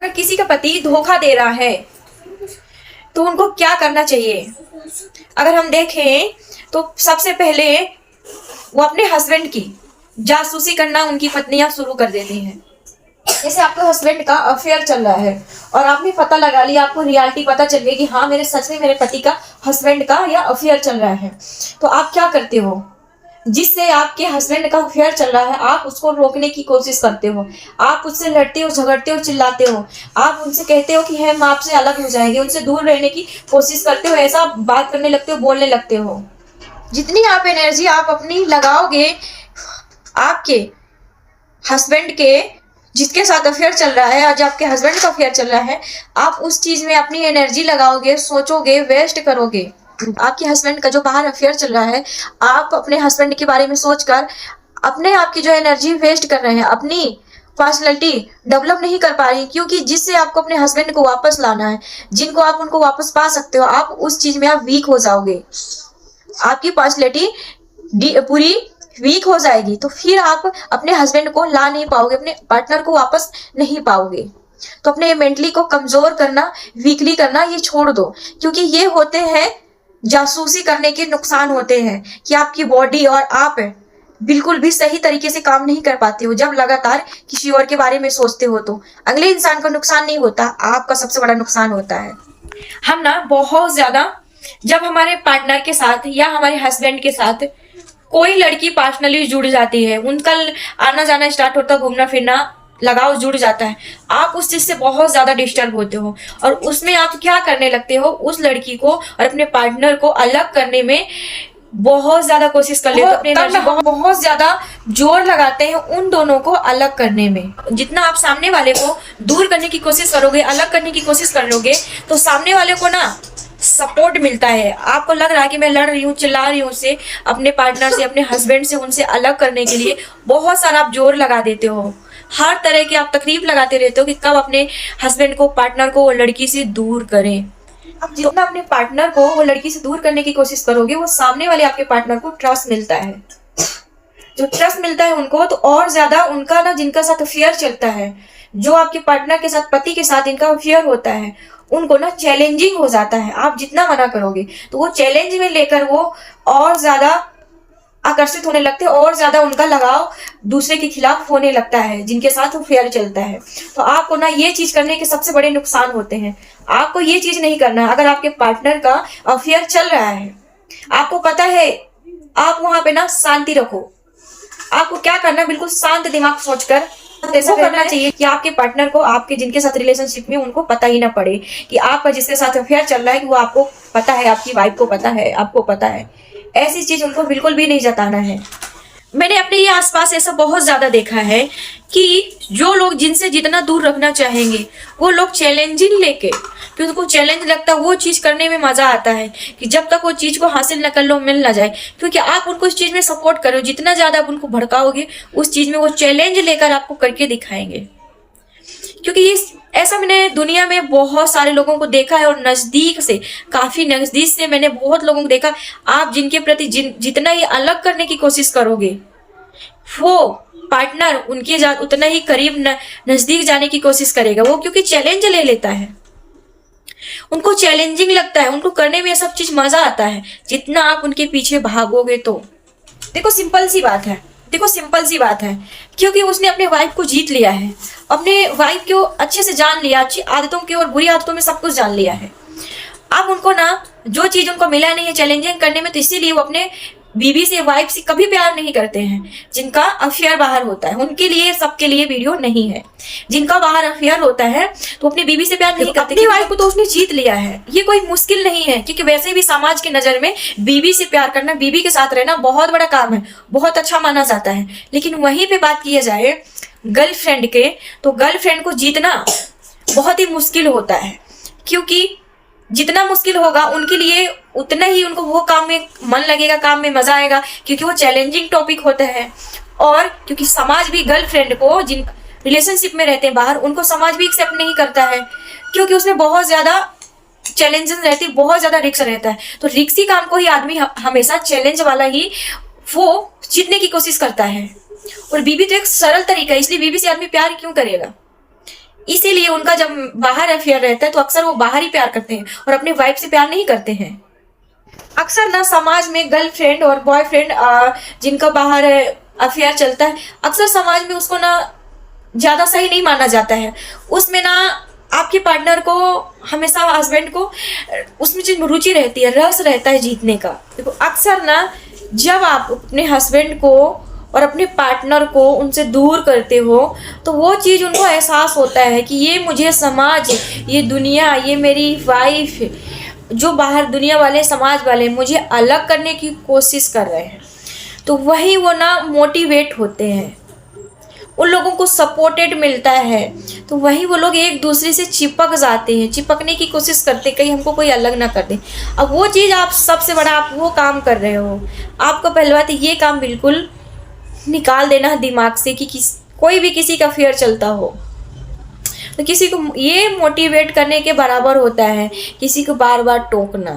अगर किसी का पति धोखा दे रहा है तो उनको क्या करना चाहिए? अगर हम देखें तो सबसे पहले वो अपने हस्बैंड की जासूसी करना उनकी पत्नियां शुरू कर देती हैं। जैसे आपके हस्बैंड का अफेयर चल रहा है और आपने पता लगा लिया, आपको रियलिटी पता चल गई कि हाँ मेरे सच में मेरे पति का हस्बैंड का या अफेयर चल रहा है, तो आप क्या करते हो? जिससे आपके हस्बैंड का अफेयर चल रहा है आप उसको रोकने की कोशिश करते हो, आप उससे लड़ते हो, झगड़ते हो, चिल्लाते हो, आप उनसे कहते हो कि हम आपसे अलग हो जाएंगे, उनसे दूर रहने की कोशिश करते हो, ऐसा बात करने लगते हो, बोलने लगते हो। जितनी आप एनर्जी आप अपनी लगाओगे आपके हस्बैंड के जिसके साथ अफेयर चल रहा है, आज आपके हस्बैंड का अफेयर चल रहा है, आप उस चीज में अपनी एनर्जी लगाओगे, सोचोगे, वेस्ट करोगे। आपके हस्बैंड का जो बाहर अफेयर चल रहा है, आप अपने हस्बैंड के बारे में सोचकर अपने आप की जो एनर्जी वेस्ट कर रहे हैं, अपनी पर्सनैलिटी डेवलप नहीं कर पा रही, क्योंकि जिससे आपको अपने हस्बैंड को वापस लाना है, जिनको आप उनको वापस पा सकते हो, आप उस चीज में आप वीक हो जाओगे, आपकी पर्सनैलिटी पूरी वीक हो जाएगी, तो फिर आप अपने हस्बैंड को ला नहीं पाओगे, अपने पार्टनर को वापस नहीं पाओगे। तो अपने मेंटली को कमजोर करना, वीकली करना ये छोड़ दो, क्योंकि ये होते हैं जासूसी करने के नुकसान होते हैं कि आपकी बॉडी और आप बिल्कुल भी सही तरीके से काम नहीं कर पाते हो। जब लगातार किसी और के बारे में सोचते हो तो अगले इंसान का नुकसान नहीं होता, आपका सबसे बड़ा नुकसान होता है। हम ना बहुत ज्यादा जब हमारे पार्टनर के साथ या हमारे हस्बैंड के साथ कोई लड़की पर्सनली जुड़ जाती है, उनका आना जाना स्टार्ट होता है, घूमना फिरना लगाव जुड़ जाता है, आप उस चीज से बहुत ज्यादा डिस्टर्ब होते हो और उसमें आप क्या करने लगते हो, उस लड़की को और अपने पार्टनर को अलग करने में बहुत ज्यादा कोशिश कर लेते हो, अपनी एनर्जी बहुत ज्यादा जोर लगाते हैं उन दोनों को अलग करने में। जितना आप सामने वाले को दूर करने की कोशिश करोगे, अलग करने की कोशिश करोगे, तो सामने वाले को ना सपोर्ट मिलता है। आपको लग रहा है कि मैं लड़ रही हूँ, चिल्ला रही हूँ उससे, अपने पार्टनर से, अपने हस्बैंड से, उनसे अलग करने के लिए बहुत सारा आप जोर लगा देते हो, हर तरह की आप तकलीफ लगाते रहते हो कि कब अपने हस्बैंड को, पार्टनर को वो लड़की से दूर करें। अब जितना अपने पार्टनर को वो लड़की से दूर करने की कोशिश करोगे, वो सामने वाले आपके पार्टनर को ट्रस्ट मिलता है। जो ट्रस्ट मिलता है उनको, तो और ज्यादा उनका ना, जिनका साथ अफेयर चलता है, जो आपके पार्टनर के साथ, पति के साथ इनका अफेयर होता है, उनको ना चैलेंजिंग हो जाता है। आप जितना मना करोगे तो वो चैलेंज में लेकर वो और ज्यादा आकर्षित होने लगते हैं, और ज्यादा उनका लगाव दूसरे के खिलाफ होने लगता है जिनके साथ अफेयर चलता है। तो आपको ना ये चीज करने के सबसे बड़े नुकसान होते हैं। आपको ये चीज नहीं करना है। अगर आपके पार्टनर का अफेयर चल रहा है, आपको पता है, आप वहां पे ना शांति रखो। आपको क्या करना है, बिल्कुल शांत दिमाग सोचकर ऐसा करना चाहिए कि आपके पार्टनर को, आपके जिनके साथ रिलेशनशिप में, उनको पता ही ना पड़े कि आपका जिसके साथ अफेयर चल रहा है, कि वो आपको पता है, आपकी वाइफ को पता है, आपको पता है। ऐसी चीज उनको बिल्कुल भी नहीं जताना है। मैंने अपने ये आसपास ऐसा बहुत ज्यादा देखा है कि जो लोग जिनसे जितना दूर रखना चाहेंगे, वो लोग चैलेंजिंग लेके, कि उनको चैलेंज लगता है, वो चीज करने में मजा आता है कि जब तक वो चीज को हासिल न कर लो, मिल ना जाए, क्योंकि आप उनको इस चीज में सपोर्ट करो। जितना ज्यादा आप उनको भड़काओगे उस चीज में, वो चैलेंज लेकर आपको करके दिखाएंगे। क्योंकि ये ऐसा मैंने दुनिया में बहुत सारे लोगों को देखा है, और नजदीक से, काफी नजदीक से मैंने बहुत लोगों को देखा। आप जिनके प्रति जितना ही अलग करने की कोशिश करोगे, वो पार्टनर उनके उतना ही करीब नजदीक जाने की कोशिश करेगा। वो क्योंकि चैलेंज ले लेता है, उनको चैलेंजिंग लगता है, उनको करने में सब चीज मजा आता है। जितना आप उनके पीछे भागोगे, तो देखो सिंपल सी बात है, क्योंकि उसने अपने वाइफ को जीत लिया है, अपने वाइफ को अच्छे से जान लिया, अच्छी आदतों के और बुरी आदतों में सब कुछ जान लिया है। अब उनको ना जो चीज उनको मिला नहीं है चैलेंजिंग करने में, तो इसीलिए वो अपने बीवी से, वाइफ से कभी प्यार नहीं करते हैं। जिनका अफेयर बाहर होता है उनके लिए, सबके लिए वीडियो नहीं है। जिनका बाहर अफेयर होता है तो अपनी बीवी से प्यार नहीं करते। अपनी वाइफ को तो उसने जीत लिया है, ये कोई मुश्किल नहीं है, क्योंकि वैसे भी समाज की नजर में बीवी से प्यार करना, बीवी के साथ रहना बहुत बड़ा काम है, बहुत अच्छा माना जाता है। लेकिन वहीं पे बात किया जाए गर्लफ्रेंड के, तो गर्लफ्रेंड को जीतना बहुत ही मुश्किल होता है, क्योंकि जितना मुश्किल होगा उनके लिए उतना ही उनको वो काम में मन लगेगा, काम में मजा आएगा, क्योंकि वो चैलेंजिंग टॉपिक होता है। और क्योंकि समाज भी गर्लफ्रेंड को, जिन रिलेशनशिप में रहते हैं बाहर, उनको समाज भी एक्सेप्ट नहीं करता है, क्योंकि उसमें बहुत ज्यादा चैलेंजेस रहती है, बहुत ज्यादा रिस्क रहता है। तो रिस्की काम को ही आदमी हमेशा चैलेंज वाला ही वो जीतने की कोशिश करता है। और बीवी तो एक सरल तरीका है, इसलिए बीवी से आदमी प्यार क्यों करेगा? इसीलिए उनका जब बाहर अफेयर रहता है तो अक्सर वो बाहर ही प्यार करते हैं और अपनी वाइफ से प्यार नहीं करते हैं। अक्सर ना समाज में गर्लफ्रेंड और बॉयफ्रेंड जिनका बाहर अफेयर चलता है, अक्सर समाज में उसको ना ज्यादा सही नहीं माना जाता है। उसमें ना आपके पार्टनर को हमेशा, हस्बैंड को उसमें जो रुचि रहती है, रस रहता है जीतने का। देखो अक्सर ना जब आप अपने हस्बैंड को और अपने पार्टनर को उनसे दूर करते हो तो वो चीज़ उनको एहसास होता है कि ये मुझे समाज, ये दुनिया, ये मेरी वाइफ, जो बाहर दुनिया वाले, समाज वाले मुझे अलग करने की कोशिश कर रहे हैं। तो वही वो ना मोटिवेट होते हैं, उन लोगों को सपोर्टेड मिलता है, तो वही वो लोग एक दूसरे से चिपक जाते हैं, चिपकने की कोशिश करते, कहीं हमको कोई अलग ना कर दे। अब वो चीज़ आप सबसे बड़ा आप वो काम कर रहे हो, आपको पहले बात ये काम बिल्कुल निकाल देना है दिमाग से कि कोई भी किसी का फेयर चलता हो तो किसी को ये मोटिवेट करने के बराबर होता है किसी को बार बार टोकना।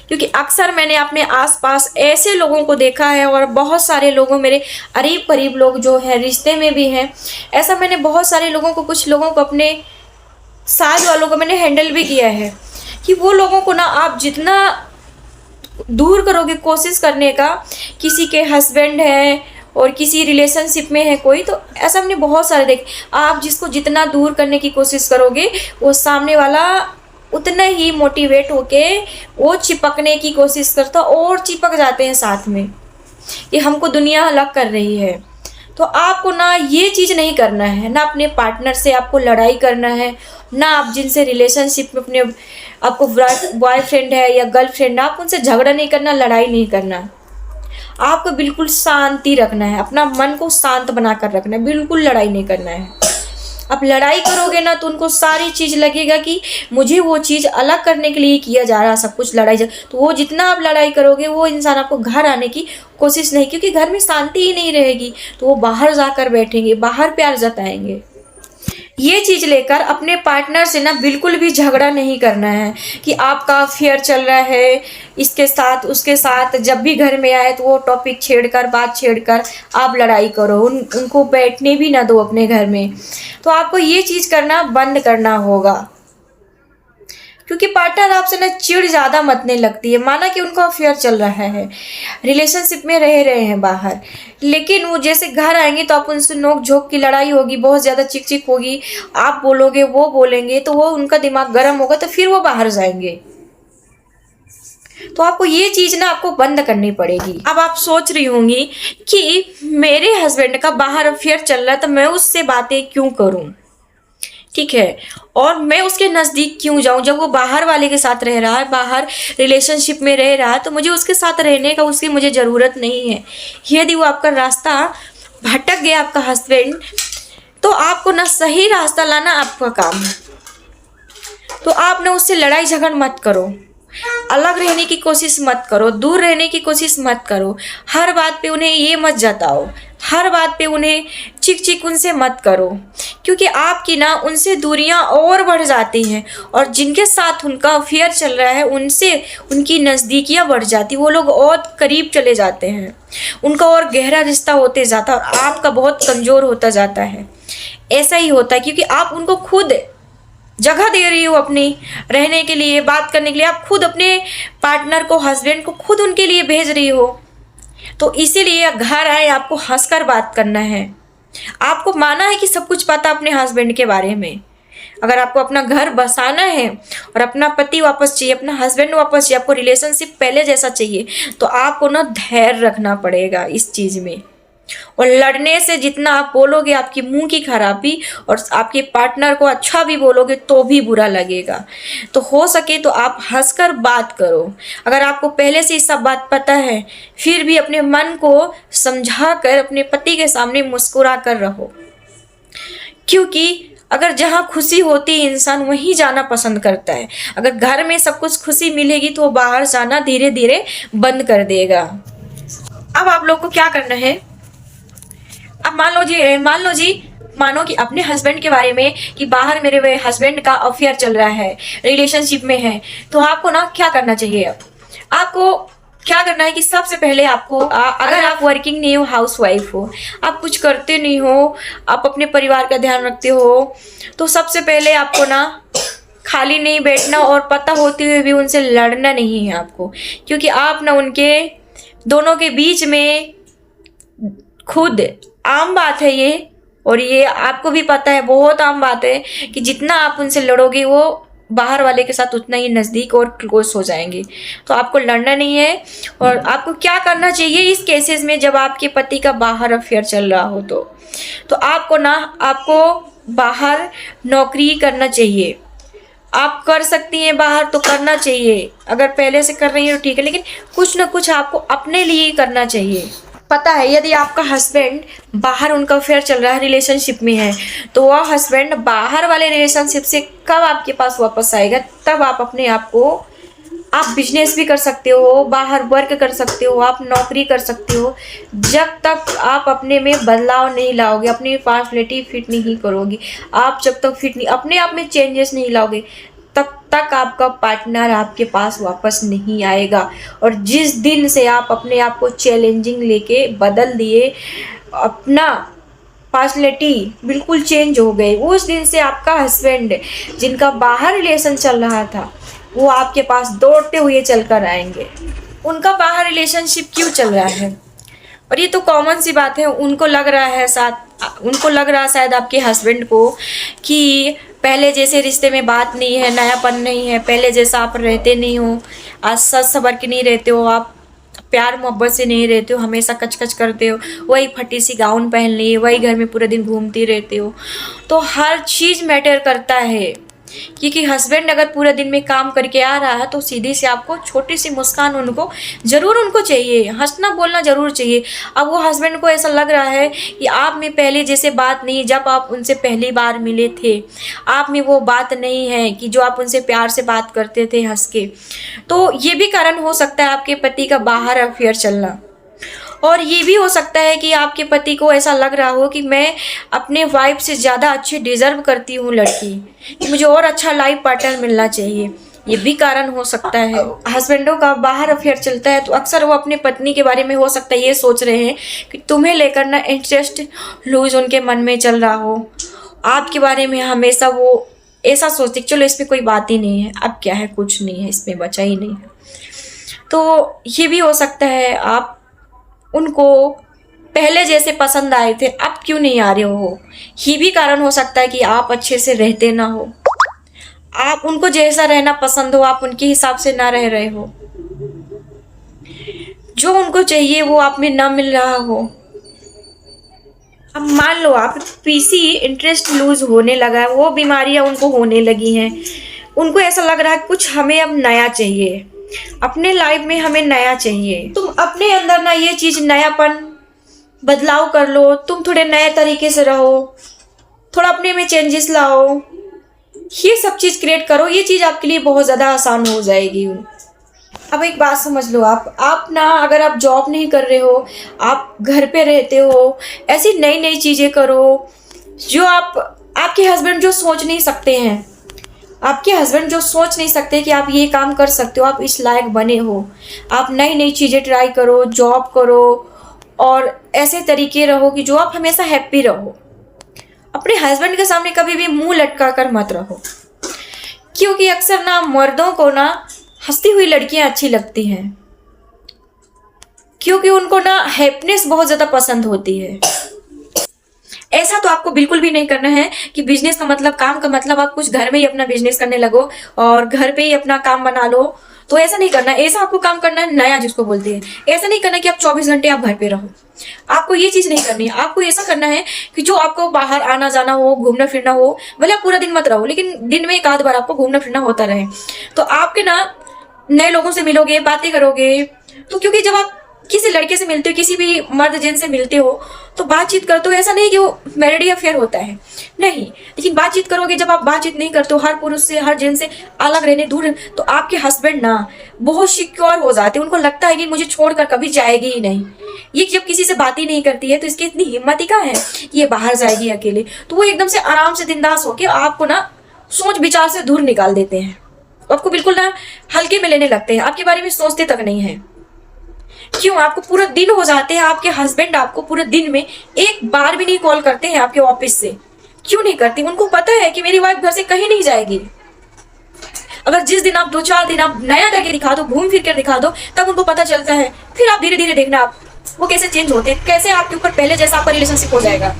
क्योंकि अक्सर मैंने अपने आसपास ऐसे लोगों को देखा है और बहुत सारे लोगों, मेरे करीब करीब लोग जो हैं, रिश्ते में भी हैं, ऐसा मैंने बहुत सारे लोगों को, कुछ लोगों को, अपने साथ वालों को मैंने हैंडल भी किया है कि वो लोगों को ना आप जितना दूर करोगे कोशिश करने का, किसी के हस्बैंड है और किसी रिलेशनशिप में है कोई, तो ऐसा हमने बहुत सारे देखे, आप जिसको जितना दूर करने की कोशिश करोगे वो सामने वाला उतना ही मोटिवेट होके वो चिपकने की कोशिश करता और चिपक जाते हैं साथ में कि हमको दुनिया अलग कर रही है। तो आपको ना ये चीज़ नहीं करना है, ना अपने पार्टनर से आपको लड़ाई करना है, ना आप जिनसे रिलेशनशिप में अपने आपको बॉयफ्रेंड है या गर्लफ्रेंड, आप उनसे झगड़ा नहीं करना, लड़ाई नहीं करना। आपको बिल्कुल शांति रखना है, अपना मन को शांत बनाकर रखना है, बिल्कुल लड़ाई नहीं करना है। आप लड़ाई करोगे ना तो उनको सारी चीज़ लगेगा कि मुझे वो चीज़ अलग करने के लिए किया जा रहा है, सब कुछ लड़ाई तो वो जितना आप लड़ाई करोगे वो इंसान आपको घर आने की कोशिश नहीं, क्योंकि घर में शांति ही नहीं रहेगी तो वो बाहर जाकर बैठेंगे, बाहर प्यार जताएंगे। ये चीज़ लेकर अपने पार्टनर से ना बिल्कुल भी झगड़ा नहीं करना है कि आपका अफेयर चल रहा है इसके साथ उसके साथ, जब भी घर में आए तो वो टॉपिक छेड़कर, बात छेड़कर आप लड़ाई करो, उनको बैठने भी ना दो अपने घर में। तो आपको ये चीज़ करना बंद करना होगा, क्योंकि पार्टनर आपसे ना चिढ़ ज़्यादा मतने लगती है। माना कि उनका अफेयर चल रहा है, रिलेशनशिप में रह रहे हैं बाहर, लेकिन वो जैसे घर आएंगे तो आप उनसे नोक झोंक की लड़ाई होगी, बहुत ज़्यादा चिक चिक होगी, आप बोलोगे वो बोलेंगे तो वो उनका दिमाग गर्म होगा तो फिर वो बाहर जाएंगे। तो आपको ये चीज़ ना आपको बंद करनी पड़ेगी। अब आप सोच रही होंगी कि मेरे हस्बैंड का बाहर अफेयर चल रहा है तो मैं उससे बातें क्यों करूँ, ठीक है, और मैं उसके नज़दीक क्यों जाऊं जब वो बाहर वाले के साथ रह रहा है, बाहर रिलेशनशिप में रह रहा है, तो मुझे उसके साथ रहने का उसकी मुझे ज़रूरत नहीं है। यदि वो आपका रास्ता भटक गया आपका हस्बैंड, तो आपको ना सही रास्ता लाना आपका काम है। तो आप ना उससे लड़ाई झगड़ मत करो, अलग रहने की कोशिश मत करो, दूर रहने की कोशिश मत करो, हर बात पे उन्हें ये मत जताओ, हर बात पे उन्हें चिक चिक उनसे मत करो, क्योंकि आपकी ना उनसे दूरियां और बढ़ जाती हैं और जिनके साथ उनका अफेयर चल रहा है उनसे उनकी नज़दीकियां बढ़ जाती, वो लोग और करीब चले जाते हैं, उनका और गहरा रिश्ता होते जाता है और आपका बहुत कमज़ोर होता जाता है। ऐसा ही होता है क्योंकि आप उनको खुद जगह दे रही हो अपनी रहने के लिए, बात करने के लिए, आप खुद अपने पार्टनर को, हस्बैंड को खुद उनके लिए भेज रही हो। तो इसीलिए घर आए आपको हंसकर बात करना है, आपको माना है कि सब कुछ पता अपने हस्बैंड के बारे में। अगर आपको अपना घर बसाना है और अपना पति वापस चाहिए, अपना हस्बैंड वापस चाहिए, आपको रिलेशनशिप पहले जैसा चाहिए, तो आपको ना धैर्य रखना पड़ेगा इस चीज़ में। और लड़ने से जितना आप बोलोगे आपकी मुंह की खराबी और आपके पार्टनर को अच्छा भी बोलोगे तो भी बुरा लगेगा। तो हो सके तो आप हंसकर बात करो। अगर आपको पहले से सब बात पता है फिर भी अपने मन को समझा कर अपने पति के सामने मुस्कुरा कर रहो, क्योंकि अगर जहाँ खुशी होती है इंसान वहीं जाना पसंद करता है। अगर घर में सब कुछ खुशी मिलेगी तो वो बाहर जाना धीरे धीरे बंद कर देगा। अब आप लोग को क्या करना है, अब मानो कि अपने हस्बैंड के बारे में कि बाहर मेरे हस्बैंड का अफेयर चल रहा है, रिलेशनशिप में है, तो आपको ना क्या करना चाहिए। अब आपको क्या करना है कि सबसे पहले आपको अगर आप वर्किंग नहीं हो, हाउस वाइफ हो, आप कुछ करते नहीं हो, आप अपने परिवार का ध्यान रखते हो, तो सबसे पहले आपको ना खाली नहीं बैठना और पता होते हुए भी उनसे लड़ना नहीं है आपको, क्योंकि आप ना उनके दोनों के बीच में खुद आम बात है ये, और ये आपको भी पता है, बहुत आम बात है कि जितना आप उनसे लड़ोगे वो बाहर वाले के साथ उतना ही नज़दीक और क्लोज हो जाएंगे। तो आपको लड़ना नहीं है। और आपको क्या करना चाहिए इस केसेस में, जब आपके पति का बाहर अफेयर चल रहा हो तो आपको बाहर नौकरी करना चाहिए। आप कर सकती हैं बाहर तो करना चाहिए, अगर पहले से कर रही है तो ठीक है, लेकिन कुछ ना कुछ आपको अपने लिए करना चाहिए। पता है यदि आपका हस्बैंड बाहर उनका अफेयर चल रहा है, रिलेशनशिप में है, तो वह हस्बैंड बाहर वाले रिलेशनशिप से कब आपके पास वापस आएगा, तब आप अपने आप को, आप बिजनेस भी कर सकते हो, बाहर वर्क कर सकते हो, आप नौकरी कर सकते हो। जब तक आप अपने में बदलाव नहीं लाओगे, अपनी पर्सनैलिटी फिट नहीं करोगी, आप जब तक फिट नहीं, अपने आप में चेंजेस नहीं लाओगे, तब तक आपका पार्टनर आपके पास वापस नहीं आएगा। और जिस दिन से आप अपने आप को चैलेंजिंग लेके बदल दिए, अपना पर्सनैलिटी बिल्कुल चेंज हो गई, उस दिन से आपका हस्बैंड जिनका बाहर रिलेशन चल रहा था वो आपके पास दौड़ते हुए चलकर आएंगे। उनका बाहर रिलेशनशिप क्यों चल रहा है, और ये तो कॉमन सी बात है, उनको लग रहा है शायद आपके हस्बैंड को कि पहले जैसे रिश्ते में बात नहीं है, नयापन नहीं है, पहले जैसा आप रहते नहीं हो, आज सच सबर के नहीं रहते हो, आप प्यार मोहब्बत से नहीं रहते हो, हमेशा कच करते हो, वही फटी सी गाउन पहन ली, वही घर में पूरे दिन घूमती रहते हो। तो हर चीज़ मैटर करता है, क्योंकि हस्बैंड अगर पूरे दिन में काम करके आ रहा है तो सीधी से आपको छोटी सी मुस्कान उनको चाहिए, हंसना बोलना जरूर चाहिए। अब वो हस्बैंड को ऐसा लग रहा है कि आप में पहले जैसे बात नहीं, जब आप उनसे पहली बार मिले थे आप में वो बात नहीं है कि जो आप उनसे प्यार से बात करते थे हंस के। तो ये भी कारण हो सकता है आपके पति का बाहर अफेयर चलना। और ये भी हो सकता है कि आपके पति को ऐसा लग रहा हो कि मैं अपने वाइफ से ज़्यादा अच्छी डिज़र्व करती हूँ लड़की, कि मुझे और अच्छा लाइफ पार्टनर मिलना चाहिए, ये भी कारण हो सकता है। हस्बैंडों का बाहर अफेयर चलता है तो अक्सर वो अपने पत्नी के बारे में हो सकता है ये सोच रहे हैं कि तुम्हें लेकर ना इंटरेस्ट लूज उनके मन में चल रहा हो, आपके बारे में हमेशा वो ऐसा सोचते चलो इसमें कोई बात ही नहीं है, अब क्या है, कुछ नहीं है, इसमें बचा ही नहीं है। तो ये भी हो सकता है आप उनको पहले जैसे पसंद आए थे अब क्यों नहीं आ रहे हो, ये भी कारण हो सकता है कि आप अच्छे से रहते ना हो, आप उनको जैसा रहना पसंद हो आप उनके हिसाब से ना रह रहे हो, जो उनको चाहिए वो आप में ना मिल रहा हो। अब मान लो आप पीसी इंटरेस्ट लूज होने लगा है, वो बीमारियां उनको होने लगी हैं, उनको ऐसा लग रहा है कुछ हमें अब नया चाहिए, अपने लाइफ में हमें नया चाहिए। तुम अपने अंदर ना ये चीज नयापन बदलाव कर लो, तुम थोड़े नए तरीके से रहो, थोड़ा अपने में चेंजेस लाओ, ये सब चीज क्रिएट करो, ये चीज आपके लिए बहुत ज्यादा आसान हो जाएगी। अब एक बात समझ लो, आप ना अगर आप जॉब नहीं कर रहे हो, आप घर पे रहते हो, ऐसी नई नई चीजें करो जो आपके हस्बैंड जो सोच नहीं सकते हैं, आपके हस्बैंड जो सोच नहीं सकते कि आप ये काम कर सकते हो, आप इस लायक बने हो, आप नई नई चीज़ें ट्राई करो, जॉब करो और ऐसे तरीके रहो कि जो आप हमेशा हैप्पी रहो। अपने हस्बैंड के सामने कभी भी मुंह लटका कर मत रहो, क्योंकि अक्सर ना मर्दों को ना हंसती हुई लड़कियां अच्छी लगती हैं, क्योंकि उनको ना हैप्पीनेस बहुत ज़्यादा पसंद होती है। ऐसा तो आपको बिल्कुल भी नहीं करना है कि बिजनेस का मतलब, काम का मतलब आप कुछ घर में ही अपना बिजनेस करने लगो और घर पे ही अपना काम बना लो, तो ऐसा नहीं करना। ऐसा आपको काम करना है नया जिसको बोलते हैं, ऐसा नहीं करना कि आप 24 घंटे आप घर पे रहो, आपको ये चीज नहीं करनी है। आपको ऐसा करना है कि जो आपको बाहर आना जाना हो, घूमना फिरना हो, भले आप पूरा दिन मत रहो लेकिन दिन में एक आध बार आपको घूमना फिरना होता रहे, तो आपके ना नए लोगों से मिलोगे, बातें करोगे। तो क्योंकि जब आप किसी लड़के से मिलते हो, किसी भी मर्द जिन से मिलते हो तो बातचीत करते हो, ऐसा नहीं कि वो मैरिड अफेयर होता है, नहीं, लेकिन बातचीत करोगे। जब आप बातचीत नहीं करते हो, हर पुरुष से, हर जिन से अलग रहने, दूर, तो आपके हस्बैंड ना बहुत सिक्योर हो जाते हैं, उनको लगता है कि मुझे छोड़कर कभी जाएगी ही नहीं। ये जब किसी से बात ही नहीं करती है तो इसकी इतनी हिम्मत ही कहाँ है कि ये बाहर जाएगी अकेले, तो वो एकदम से आराम से बिंदास होके आपको ना सोच विचार से दूर निकाल देते हैं, आपको बिल्कुल ना हल्के में लेने लगते हैं, आपके बारे में सोचते तक नहीं है। क्यों? आपको पूरा दिन हो जाते हैं, आपके हस्बैंड आपको पूरे दिन में एक बार भी नहीं कॉल करते हैं आपके ऑफिस से। क्यों नहीं करती? उनको पता है कि मेरी वाइफ घर से कहीं नहीं जाएगी। अगर जिस दिन आप 2-4 दिन आप नया करके दिखा दो, घूम फिर कर दिखा दो, तब उनको पता चलता है। फिर आप धीरे धीरे देखना आप वो कैसे चेंज होते हैं, कैसे आपके ऊपर पहले जैसा आपका रिलेशनशिप हो जाएगा।